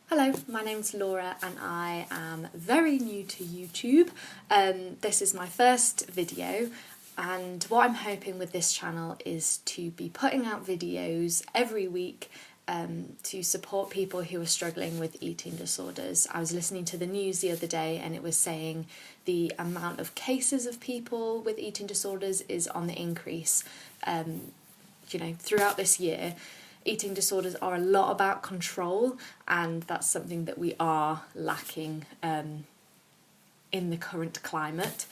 Hello, my name's Laura and I am very new to YouTube. This is my first video, and what I'm hoping with this channel is to be putting out videos every week to support people who are struggling with eating disorders. I was listening to the news the other day and it was saying the amount of cases of people with eating disorders is on the increase throughout this year. Eating disorders are a lot about control, and that's something that we are lacking in the current climate.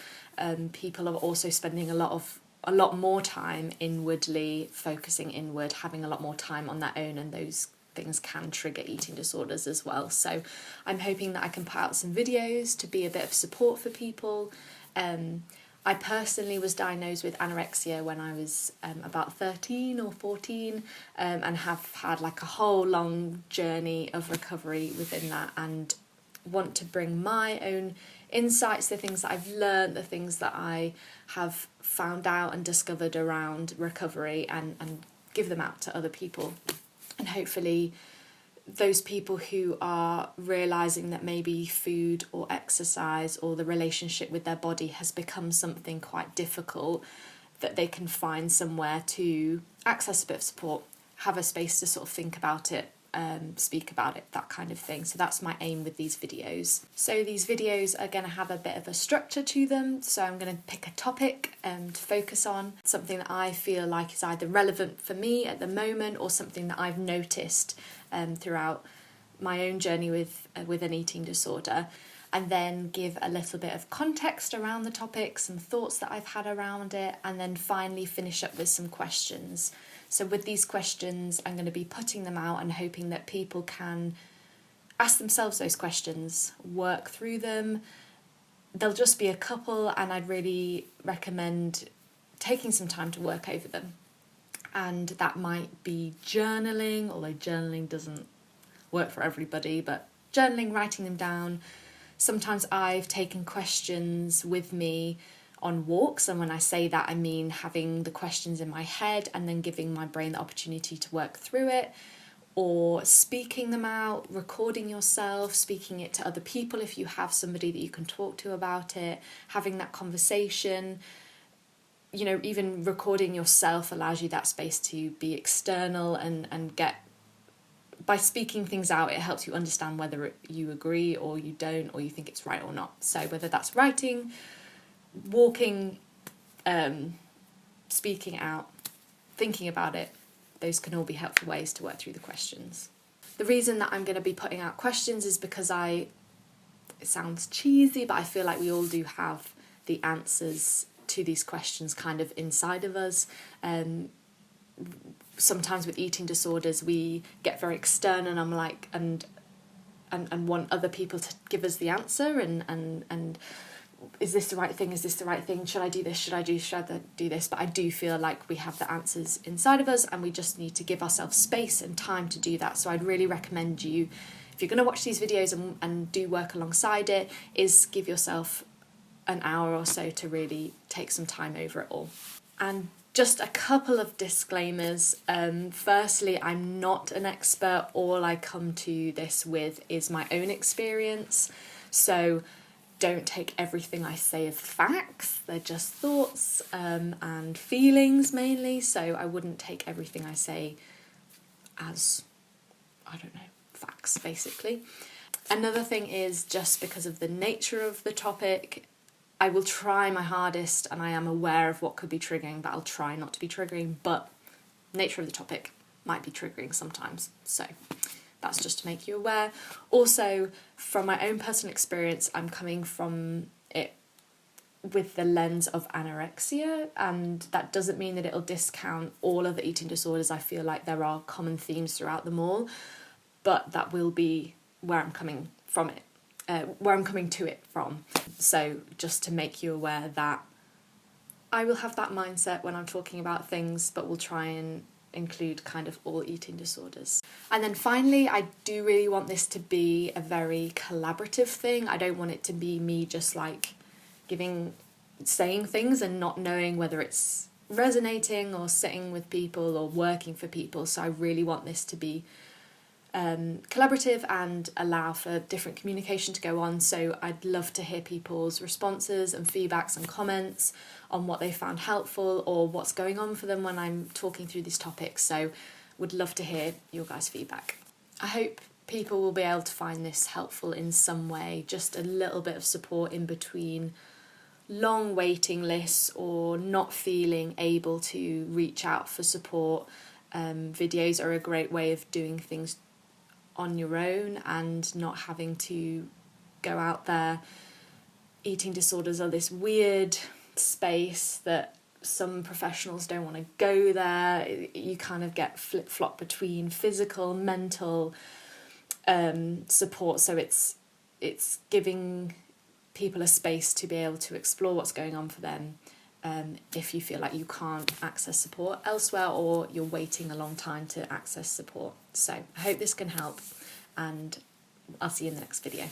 People are also spending a lot more time inwardly, focusing inward, having a lot more time on their own, and those things can trigger eating disorders as well. So I'm hoping that I can put out some videos to be a bit of support for people. I personally was diagnosed with anorexia when I was about 13 or 14 and have had like a whole long journey of recovery within that, and want to bring my own insights, the things that I've learned, the things that I have found out and discovered around recovery, and give them out to other people. And hopefully those people who are realising that maybe food or exercise or the relationship with their body has become something quite difficult, that they can find somewhere to access a bit of support, have a space to sort of think about it, speak about it, that kind of thing. So that's my aim with these videos. So these videos are going to have a bit of a structure to them. So I'm going to pick a topic to focus on, something that I feel like is either relevant for me at the moment or something that I've noticed throughout my own journey with an eating disorder, and then give a little bit of context around the topic, some thoughts that I've had around it, and then finally finish up with some questions. So with these questions, I'm going to be putting them out and hoping that people can ask themselves those questions, work through them. There'll just be a couple, and I'd really recommend taking some time to work over them. And that might be journaling, although journaling doesn't work for everybody, but journaling, writing them down. Sometimes I've taken questions with me on walks, and when I say that, I mean having the questions in my head and then giving my brain the opportunity to work through it, or speaking them out, recording yourself, speaking it to other people if you have somebody that you can talk to about it, having that conversation. You know, even recording yourself allows you that space to be external and get, by speaking things out, it helps you understand whether you agree or you don't, or you think it's right or not. So whether that's writing, walking, speaking out, thinking about it, those can all be helpful ways to work through the questions. The reason that I'm going to be putting out questions is because it sounds cheesy, but I feel like we all do have the answers to these questions kind of inside of us. Sometimes with eating disorders we get very external, and I'm like and want other people to give us the answer, and is this the right thing, is this the right thing, should I do this, should I do this? But I do feel like we have the answers inside of us, and we just need to give ourselves space and time to do that. So I'd really recommend you, if you're going to watch these videos and do work alongside it, is give yourself an hour or so to really take some time over it all. And just a couple of disclaimers. Firstly, I'm not an expert. All I come to this with is my own experience. So don't take everything I say as facts. They're just thoughts and feelings mainly. So I wouldn't take everything I say as, facts, basically. Another thing is, just because of the nature of the topic, I will try my hardest, and I am aware of what could be triggering, but I'll try not to be triggering, but nature of the topic might be triggering sometimes. So that's just to make you aware. Also, from my own personal experience, I'm coming from it with the lens of anorexia, and that doesn't mean that it'll discount all other eating disorders. I feel like there are common themes throughout them all, but that will be where I'm coming from it. Where I'm coming to it from. So just to make you aware that I will have that mindset when I'm talking about things, but we'll try and include kind of all eating disorders. And then finally, I do really want this to be a very collaborative thing. I don't want it to be me just like saying things and not knowing whether it's resonating or sitting with people or working for people. So I really want this to be collaborative and allow for different communication to go on. So I'd love to hear people's responses and feedbacks and comments on what they found helpful or what's going on for them when I'm talking through these topics. So would love to hear your guys' feedback. I hope people will be able to find this helpful in some way, just a little bit of support in between long waiting lists or not feeling able to reach out for support. Videos are a great way of doing things on your own and not having to go out there. Eating disorders are this weird space that some professionals don't want to go there. You kind of get flip-flop between physical, mental support, so it's giving people a space to be able to explore what's going on for them if you feel like you can't access support elsewhere or you're waiting a long time to access support. So I hope this can help, and I'll see you in the next video.